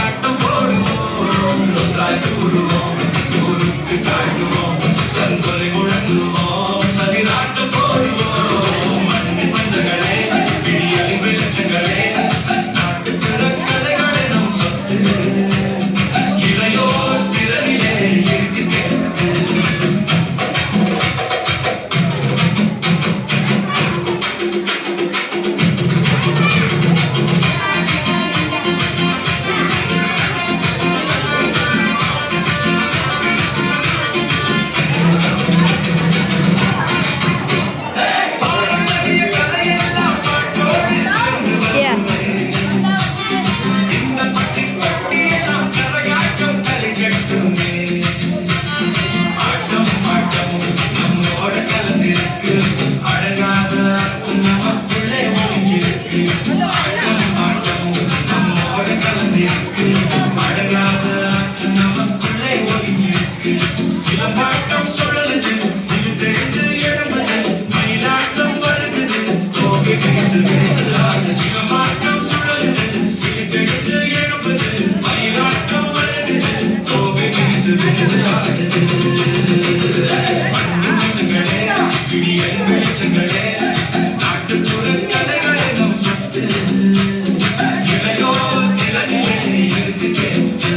சதிராட்டம் போடுவோம் ஒன்றாய் கூடுவோம் ஊருக்கு காட்டுவோம் சங்கொலை முழங்குவோம் சதிராட்டம் போடுவோம் மண்ணு மஞ்சங்களே பிடியலி வெளிச்சங்களே நாட்டுப்புற கலைகளே நம் சொத்து இளையோர் திறனிலே இருக்கு கேட்டு சிலம்பாட்டம் சுழலுது சிலுத்தெழுந்து எழும்புது மயிலாட்டம் வருகுது கோகை கேட்டு விருதுலாது சிலம்பாட்டம் சுழலுது சிலுத்தெழுந்து எழும்புது மயிலாட்டம் வருகுது கோகை கேட்டு விருதுலாது மண்ணு மண்ணுகளே பிடியல் வெளிச்சங்களே நாட்டுப்புற கலைகளே நம் சொத்து இளையோர் திறனிலே இருக்கு கேட்டு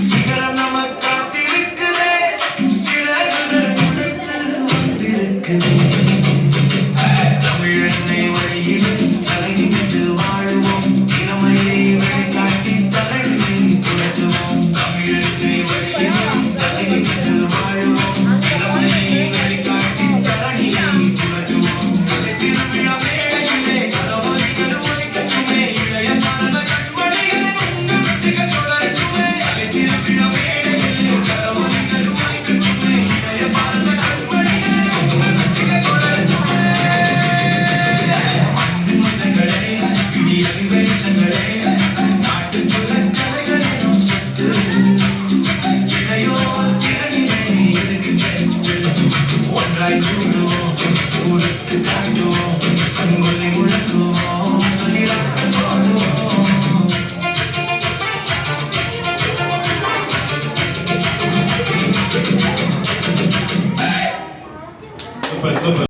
சிகரம் நமக்கு காத்திருக்குதே சிறகுகள் முளைத்து வந்திருக்குதே தமிழன்னை வழியில் தலைநிமிர்ந்து வாழுவோம் இளமையை வெளிக்காட்டி தரணியை துளத்துவோம் தமிழன்னை வழியில் தலைநிமிர்ந்து வாழுவோம் இளமையை வெளிக்காட்டி தரணியை துளத்துவோம் கலை திருவிழா மேடையிலே கலவொலிகள் ஒலிக்கட்டுமே இளைய மனத கண்மணிகளே உங்கள் வெற்றிகள் தொடரட்டுமே கலை திருவிழா மேடையிலே கலவொலிகள் ஒலிக்கட்டுமே இளைய மனத கண்மணிகளே உங்கள் வெற்றிகள் தொடரட்டுமே மண்ணு மன்னங்களே பிடியலி வெளிச்சங்களே நாட்டுப்புற கலைகளே நம் சொத்து இளையோர் திறனிலே இருக்கு கேட்டு ஒன்றாய் கூடுவோம் ஊருக்கு காட்டுவோம் சங்கொலை முழங்குவோம் சதிராட்டம் போடுவோம் சூப்பர் சூப்பர்